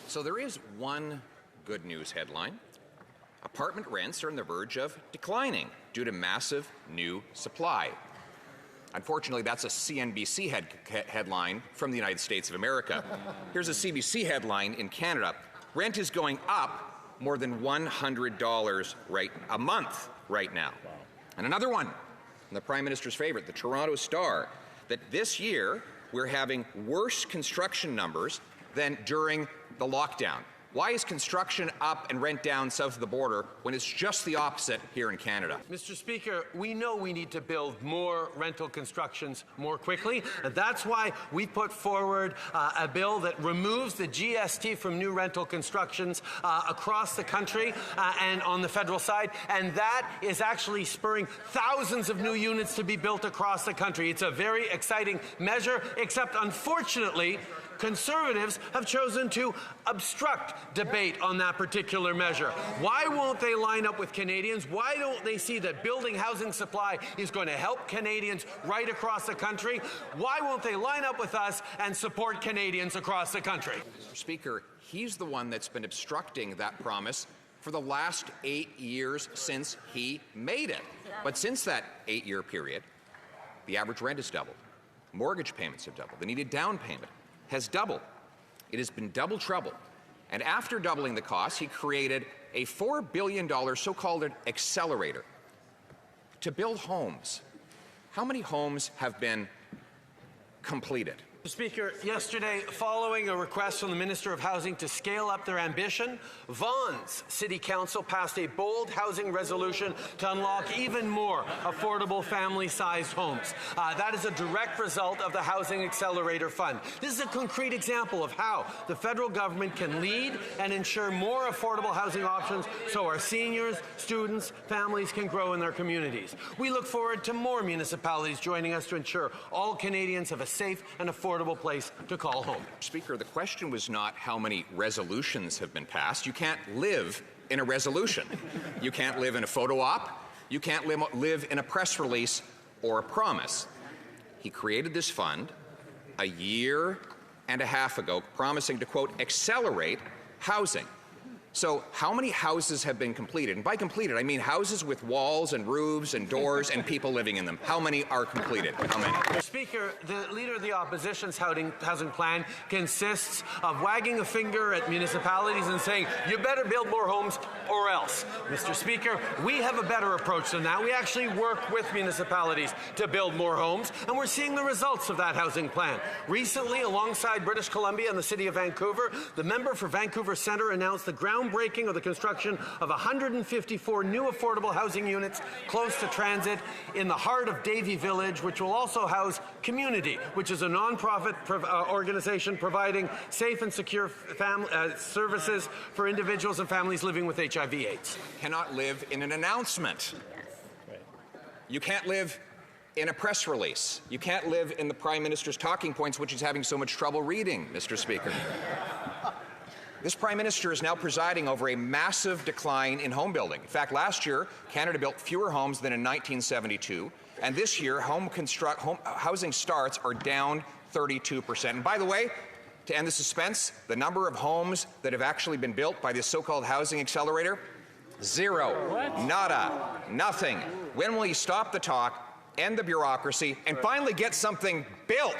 So there is one good news headline. Apartment rents are on the verge of declining due to massive new supply. Unfortunately, that's a CNBC headline from the United States of America. Here's a CBC headline in Canada. Rent is going up more than $100 a month right now. Wow. And another one, and the Prime Minister's favorite, the Toronto Star, that this year we're having worse construction numbers than during the lockdown. Why is construction up and rent down south of the border when it's just the opposite here in Canada? Mr. Speaker, we know we need to build more rental constructions more quickly, and that's why we put forward a bill that removes the GST from new rental constructions across the country and on the federal side, and that is actually spurring thousands of new units to be built across the country. It's a very exciting measure, except unfortunately, Conservatives have chosen to obstruct debate on that particular measure. Why won't they line up with Canadians? Why don't they see that building housing supply is going to help Canadians right across the country? Why won't they line up with us and support Canadians across the country? Mr. Speaker, he's the one that's been obstructing that promise for the last 8 years since he made it. But since that 8-year period, the average rent has doubled. Mortgage payments have doubled. The needed down payment has doubled. It has been double trouble. And after doubling the cost, he created a $4 billion so-called accelerator to build homes. How many homes have been completed? Mr. Speaker, yesterday, following a request from the Minister of Housing to scale up their ambition, Vaughan's City Council passed a bold housing resolution to unlock even more affordable family-sized homes. That is a direct result of the Housing Accelerator Fund. This is a concrete example of how the federal government can lead and ensure more affordable housing options so our seniors, students, families can grow in their communities. We look forward to more municipalities joining us to ensure all Canadians have a safe and affordable place to call home. Speaker, the question was not how many resolutions have been passed. You can't live in a resolution. You can't live in a photo op. You can't live in a press release or a promise. He created this fund a year and a half ago, promising to, quote, accelerate housing. So how many houses have been completed? And by completed, I mean houses with walls and roofs and doors and people living in them. How many are completed? How many? Mr. Speaker, the Leader of the Opposition's housing plan consists of wagging a finger at municipalities and saying, you better build more homes or else. Mr. Speaker, we have a better approach than that. We actually work with municipalities to build more homes, and we're seeing the results of that housing plan. Recently, alongside British Columbia and the City of Vancouver, the member for Vancouver Centre announced the groundbreaking of the construction of 154 new affordable housing units close to transit in the heart of Davie Village, which will also house Community, which is a non-profit organization providing safe and secure services for individuals and families living with HIV/AIDS. Cannot live in an announcement. You can't live in a press release. You can't live in the Prime Minister's talking points, which he's having so much trouble reading, Mr. Speaker. This Prime Minister is now presiding over a massive decline in home building. In fact, last year, Canada built fewer homes than in 1972, and this year, housing starts are down 32%. And by the way, to end the suspense, the number of homes that have actually been built by this so-called housing accelerator, zero. What? Nada. Nothing. When will he stop the talk, end the bureaucracy, and finally get something built?